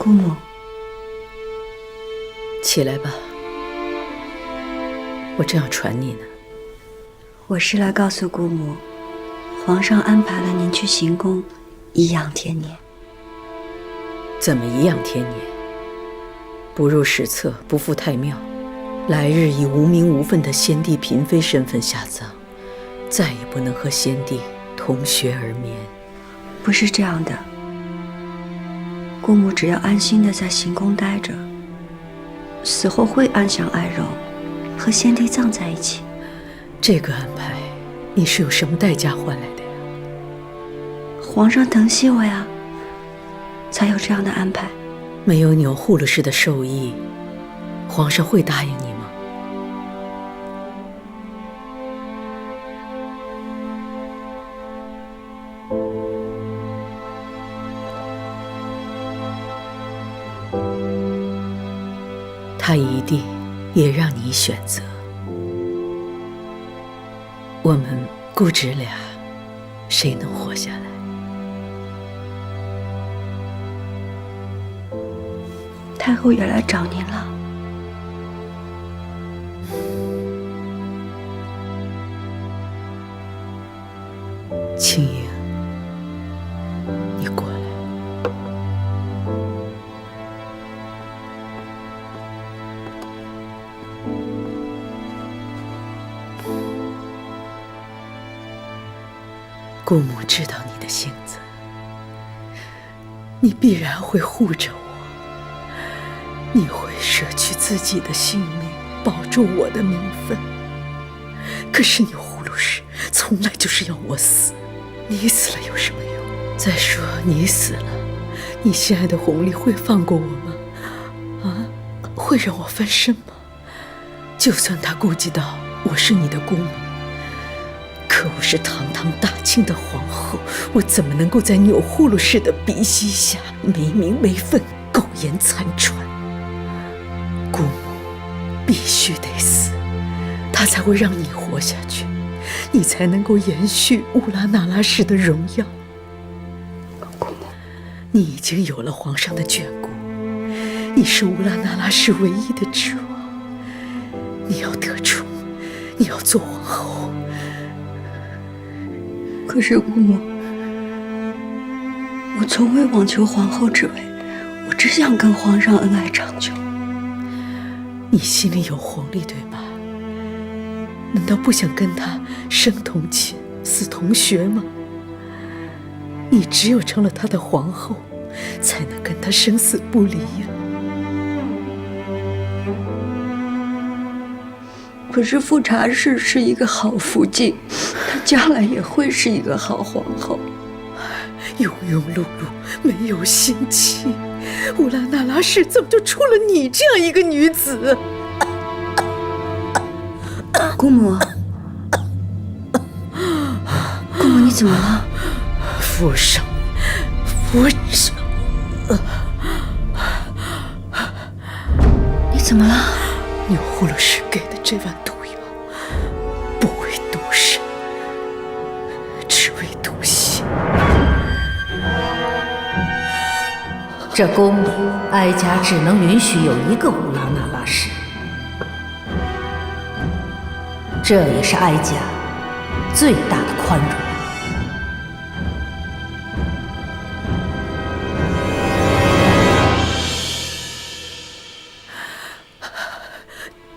姑母，起来吧，我正要传你呢。我是来告诉姑母，皇上安排了您去行宫颐养天年。怎么颐养天年？不入史册，不赴太庙，来日以无名无分的先帝嫔妃身份下葬，再也不能和先帝同穴而眠。不是这样的，姑母只要安心的在行宫待着，死后会安享爱容，和先帝葬在一起。这个安排，你是有什么代价换来的呀？皇上疼惜我呀，才有这样的安排。没有钮祜禄氏的授意，皇上会答应你吗？他一定也让你选择。我们姑侄俩，谁能活下来？太后也来找您了。青莹，你过来。姑母知道你的性子，你必然会护着我，你会舍去自己的性命，保住我的名分。可是钮祜禄氏从来就是要我死，你死了有什么用？再说你死了，你心爱的弘历会放过我吗？啊，会让我翻身吗？就算他顾及到我是你的姑母，可我是堂堂大清的皇后，我怎么能够在钮祜禄氏的鼻息下没名没分、苟延残喘？姑母必须得死，她才会让你活下去，你才能够延续乌拉那拉氏的荣耀。姑母，你已经有了皇上的眷顾，你是乌拉那拉氏唯一的指望。你要得宠，你要做皇后。可是姑母，我从未妄求皇后之位，我只想跟皇上恩爱长久。你心里有弘历，对吧？难道不想跟他生同寝，死同穴吗？你只有成了他的皇后，才能跟他生死不离呀。可是富察氏是一个好福晋，她将来也会是一个好皇后。庸庸碌碌，没有心气，乌拉那拉氏怎么就出了你这样一个女子？姑母，姑母，你怎么了？福上，你怎么了？钮祜禄氏给的这碗毒药，不为毒身，只为毒心。这宫里，哀家只能允许有一个乌拉那拉氏，这也是哀家最大的宽容。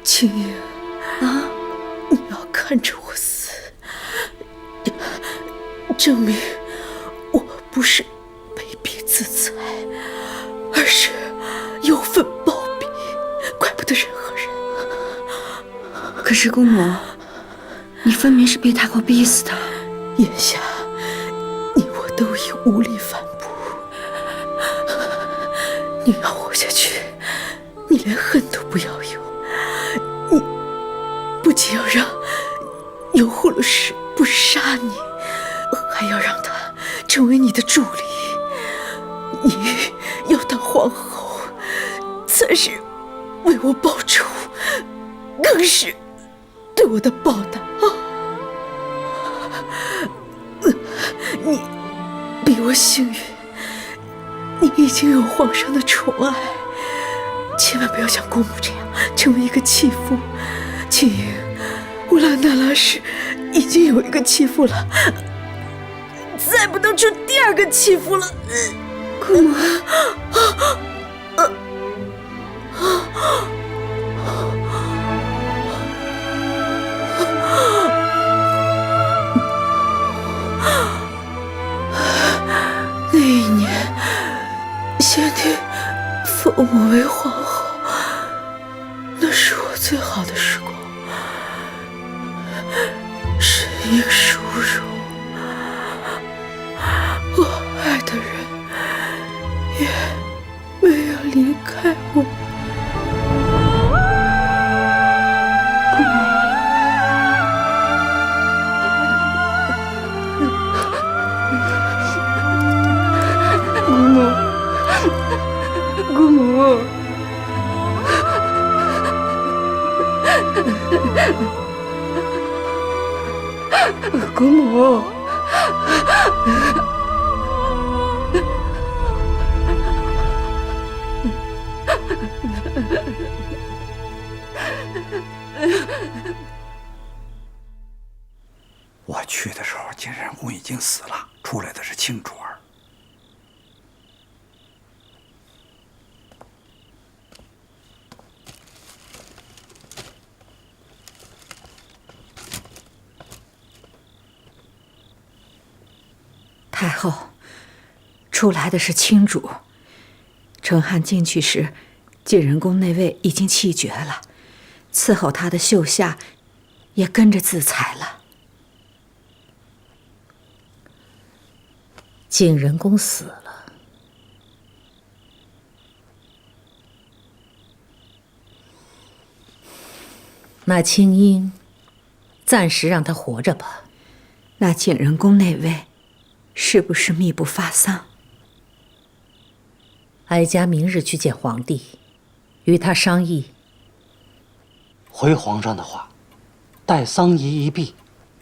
青莹啊，你要看着我死，证明我不是卑鄙自裁，而是有份报比，怪不得任何人。可是姑母，你分明是被太后逼死的。眼下你我都已无力反驳，你要活下去，你连恨都不要有。你不仅要让钮祜禄氏不杀你，还要让他成为你的助理。你要当皇后，才是为我报仇，更是对我的报答啊！你比我幸运，你已经有皇上的宠爱，千万不要像公母这样成为一个弃妇。青莹，乌拉那拉氏已经有一个弃妇了，再不能出第二个弃妇了。姑母，那一年，先帝封我为皇后，那是我最好的时光，身应殊荣，我爱的人也没有离开我。姑母，姑母，我去的时候，景仁公已经死了，出来的是青主儿。太后，出来的是青主。成汉进去时，景仁宫那位已经气绝了，伺候他的秀夏也跟着自裁了。景仁宫死了，那青樱，暂时让他活着吧。那景仁宫那位，是不是密不发丧？哀家明日去见皇帝，与他商议。回皇上的话，待丧仪一毕，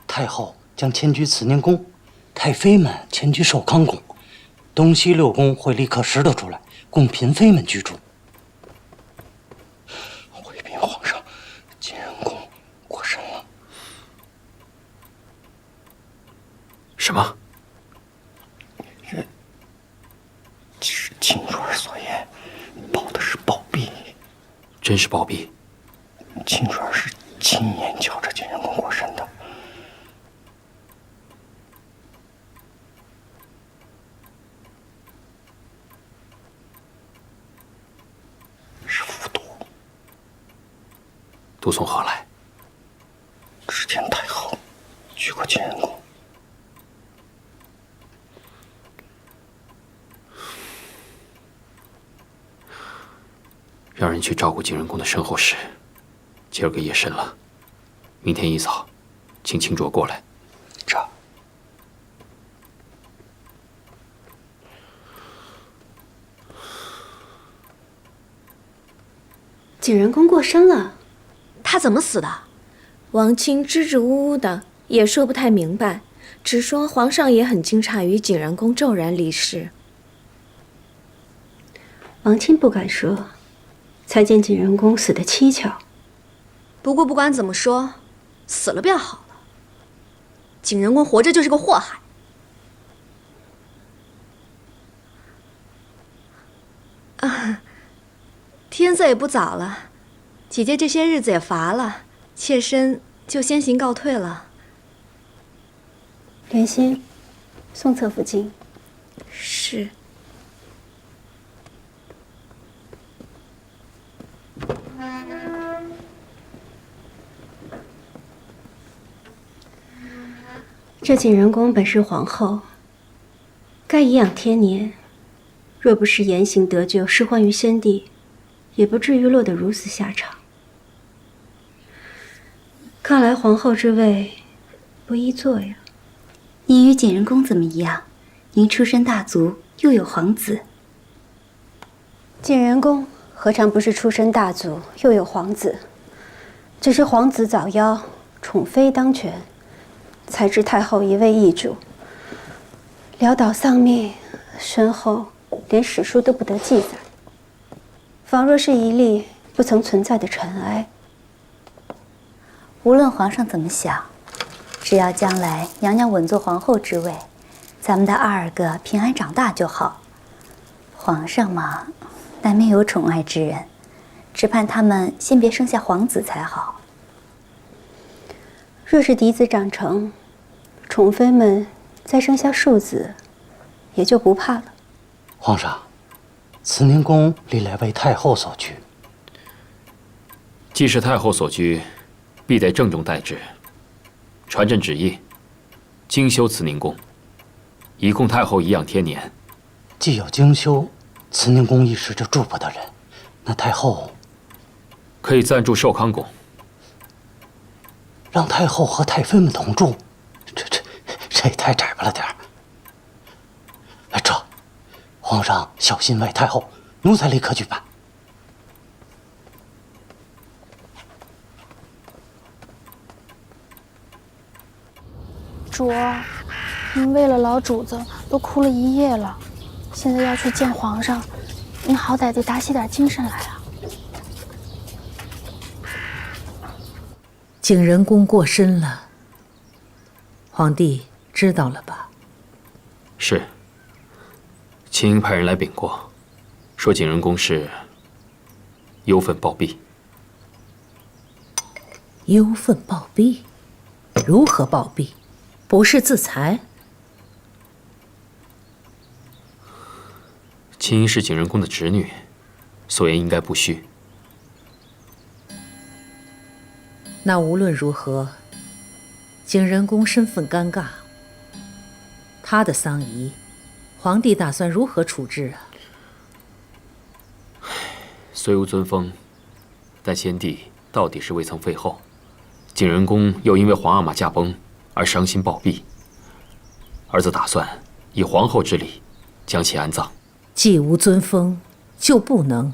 太后将迁居慈宁宫，太妃们迁居寿康宫，东西六宫会立刻拾掇出来，供嫔妃们居住。回禀皇上，景仁宫过身了。什么？是青主儿所言，保的是暴毙。真是暴毙。青主儿是亲眼瞧着景仁公过身的。是服毒。毒从何来？之前太后去过景仁宫。让人去照顾景仁宫的身后事。今儿个夜深了，明天一早，请青卓过来。这。景仁公过身了，他怎么死的？王清支支吾吾的，也说不太明白，只说皇上也很惊诧于景仁公骤然离世。王清不敢说，才见景仁公死得蹊跷。不过不管怎么说，死了便好了。景仁公活着就是个祸害。啊，天色也不早了，姐姐这些日子也乏了，妾身就先行告退了。莲心，送侧福晋。是。这景仁公本是皇后，该颐养天年，若不是言行得救，失欢于先帝，也不至于落得如此下场。看来皇后之位不易做呀。您与景仁公怎么一样？您出身大族，又有皇子。景仁公何尝不是出身大族，又有皇子？只是皇子早夭，宠妃当权，才知太后一味易主，潦倒丧命，身后连史书都不得记载，仿若是一粒不曾存在的尘埃。无论皇上怎么想，只要将来娘娘稳坐皇后之位，咱们的2个平安长大就好。皇上嘛，难免有宠爱之人，只盼他们先别生下皇子才好。若是嫡子长成，宠妃们再生下庶子，也就不怕了。皇上，慈宁宫历来为太后所居，既是太后所居，必得郑重待之。传朕旨意，精修慈宁宫，以供太后颐养天年。既有精修慈宁宫一时就住不得人，那太后可以暂住寿康宫。让太后和太妃们同住，这也太窄巴了点儿。皇上小心为太后，奴才立刻去办。主儿，您为了老主子都哭了1夜了，现在要去见皇上，您好歹得打起点精神来啊！景仁宫过身了，皇帝知道了吧？是。秦英派人来禀过，说景仁宫是忧愤暴毙。忧愤暴毙？如何暴毙？不是自裁？秦英是景仁宫的侄女，所言应该不虚。那无论如何，景仁宫身份尴尬，他的丧仪，皇帝打算如何处置啊？虽无尊封，但先帝到底是未曾废后，景仁宫又因为皇阿玛驾崩而伤心暴毙，儿子打算以皇后之礼将其安葬。既无尊封，就不能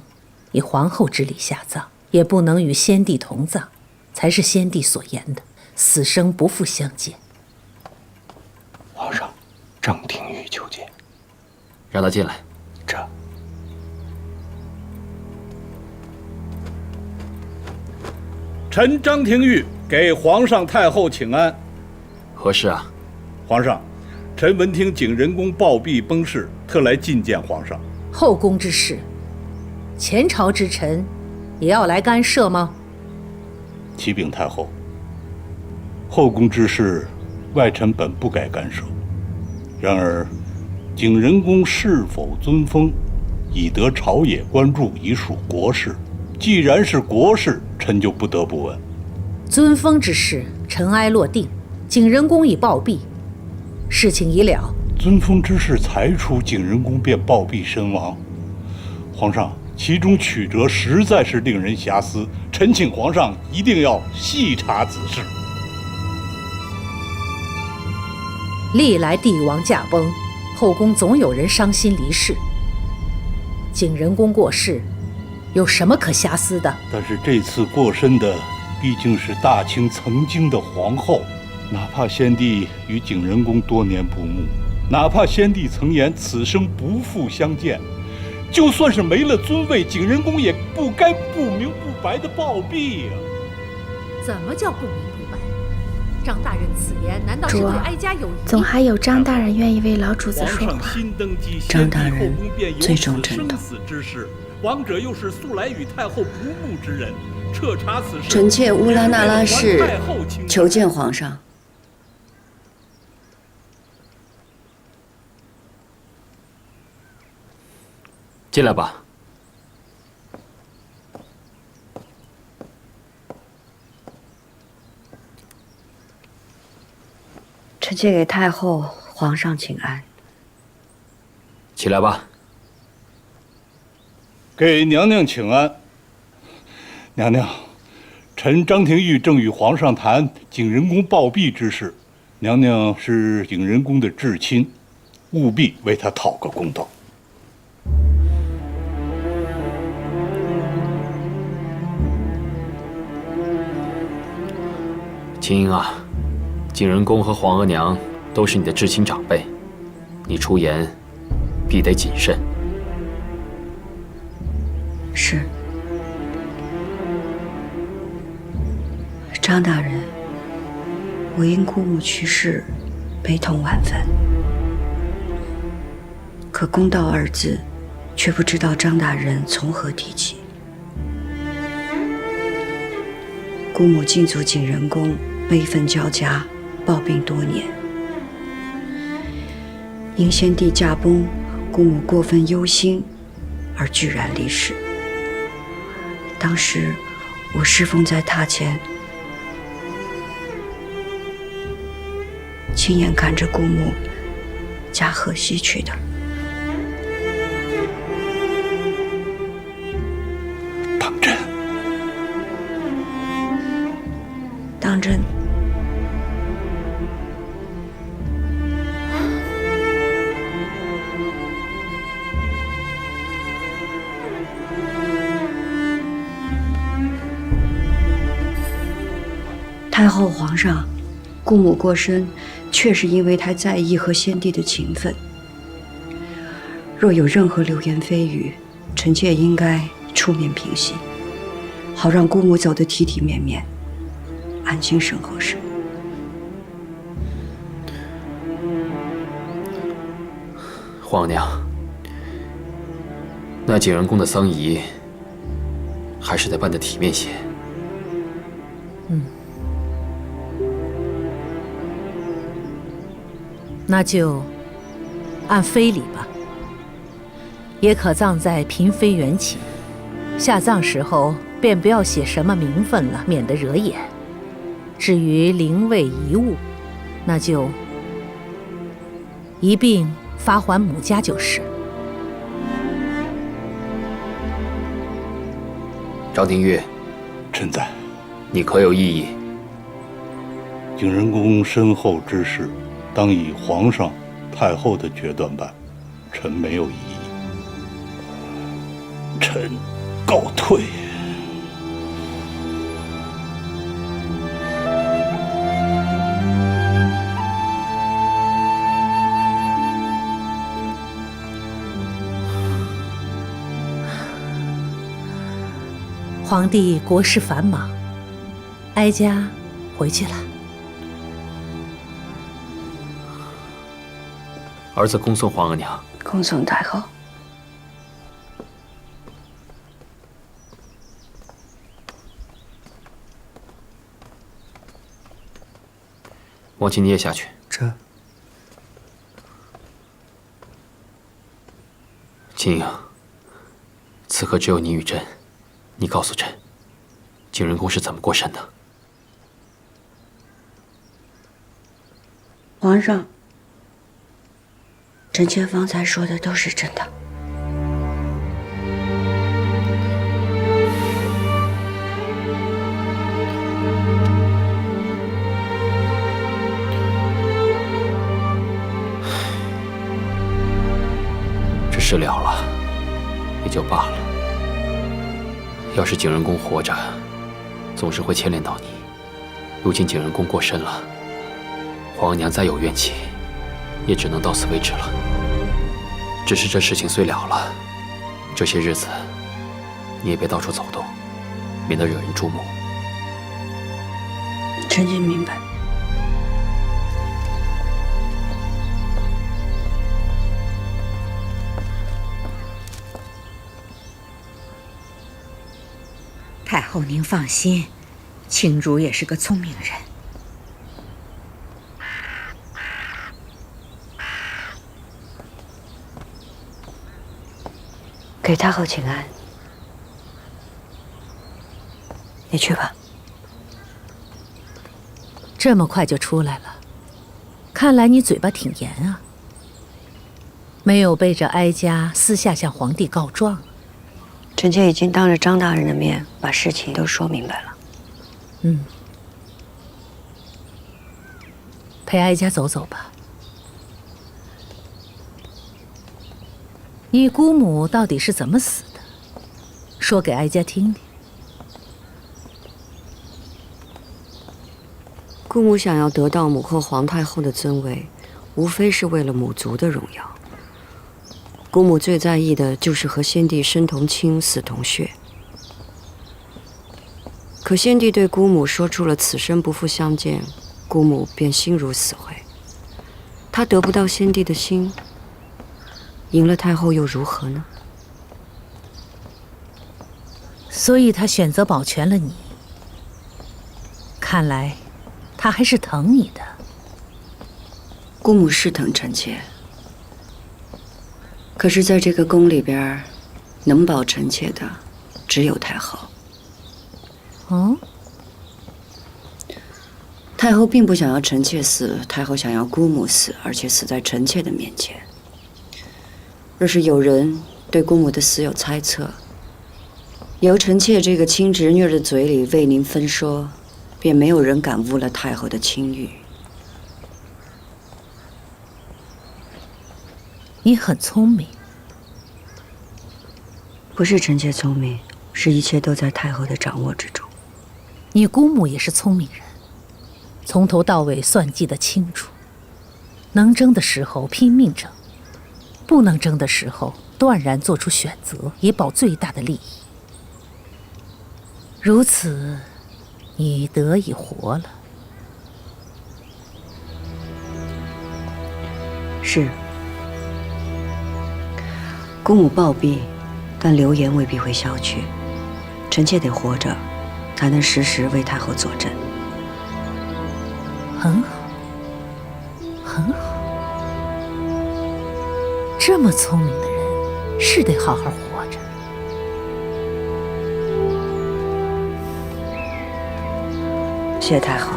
以皇后之礼下葬，也不能与先帝同葬，才是先帝所言的死生不复相见。皇上，郑廷玉求见。让他进来。这。臣张廷玉给皇上太后请安。何事啊？皇上，臣闻听景仁宫暴毙崩逝，特来觐见皇上。后宫之事，前朝之臣也要来干涉吗？启禀太后，后宫之事，外臣本不该干涉。然而，景仁宫是否尊封，已得朝野关注，已属国事。既然是国事，臣就不得不问。尊封之事尘埃落定，景仁宫已暴毙，事情已了。尊封之事才出，景仁宫便暴毙身亡。皇上，其中曲折实在是令人遐思，臣请皇上一定要细查此事。历来帝王驾崩，后宫总有人伤心离世。景仁宫过世，有什么可遐思的？但是这次过身的毕竟是大清曾经的皇后，哪怕先帝与景仁宫多年不睦，哪怕先帝曾言此生不复相见，就算是没了尊位，景仁宫也不该不明不白的暴毙呀！怎么叫不明不白？张大人此言难道是对哀家有疑？总还有张大人愿意为老主子说话。张大人最重臣头。王者又是素来与太后不睦之人，彻查此事。臣妾乌拉那拉氏求见皇上。进来吧。臣妾给太后、皇上请安。起来吧。给娘娘请安。娘娘，臣张廷玉正与皇上谈景仁宫暴毙之事，娘娘是景仁宫的至亲，务必为他讨个公道。秦英啊，景仁宫和皇额娘都是你的至亲长辈，你出言必得谨慎。是。张大人，我因姑母去世，悲痛万分。可公道二字，却不知道张大人从何提起。姑母进足景仁宫，悲愤交加，抱病多年。因先帝驾崩，姑母过分忧心，而居然离世。当时我侍奉在榻前，亲眼看着姑母驾鹤西去的。当真？当真。太后皇上，姑母过身，确是因为太在意和先帝的情分。若有任何流言蜚语，臣妾应该出面平息，好让姑母走得体体面面，安心身后事。皇娘，那景仁宫的丧仪，还是得办得体面些。那就按非礼吧，也可葬在嫔妃原寝。下葬时候便不要写什么名分了，免得惹眼。至于灵位遗物，那就一并发还母家就是。张廷玉，臣在。你可有异议？景仁宫身后之事，当以皇上、太后的决断办，臣没有异议。臣告退。皇帝国事繁忙，哀家回去了。儿子恭送皇额娘。恭送太后。王亲，你也下去。这。秦莹，此刻只有你与朕，你告诉朕，景仁宫是怎么过身的？皇上，臣妾方才说的都是真的。这事了了，也就罢了。要是景仁宫活着，总是会牵连到你。如今景仁宫过身了，皇额娘再有怨气，也只能到此为止了。只是这事情虽了了，这些日子你也别到处走动，免得惹人注目。臣妾明白。太后您放心，青竹也是个聪明人。给太后请安。你去吧。这么快就出来了，看来你嘴巴挺严啊，没有背着哀家私下向皇帝告状。臣妾已经当着张大人的面把事情都说明白了。陪哀家走走吧。你姑母到底是怎么死的？说给哀家听听。姑母想要得到母后皇太后的尊位，无非是为了母族的荣耀。姑母最在意的就是和先帝生同亲，死同血。可先帝对姑母说出了此生不复相见，姑母便心如死灰。她得不到先帝的心，赢了太后又如何呢？所以他选择保全了你。看来，他还是疼你的。姑母是疼臣妾，可是在这个宫里边，能保臣妾的只有太后。哦，太后并不想要臣妾死，太后想要姑母死，而且死在臣妾的面前。若是有人对姑母的死有猜测，由臣妾这个亲侄女的嘴里为您分说，便没有人敢污了太后的清誉。你很聪明。不是臣妾聪明，是一切都在太后的掌握之中。你姑母也是聪明人，从头到尾算计得清楚，能争的时候拼命争，不能争的时候断然做出选择，以保最大的利益。如此，你得以活了。是，姑母暴毙，但流言未必会消去。臣妾得活着，才能时时为太后佐证。很好，很好。这么聪明的人，是得好好活着。谢太后。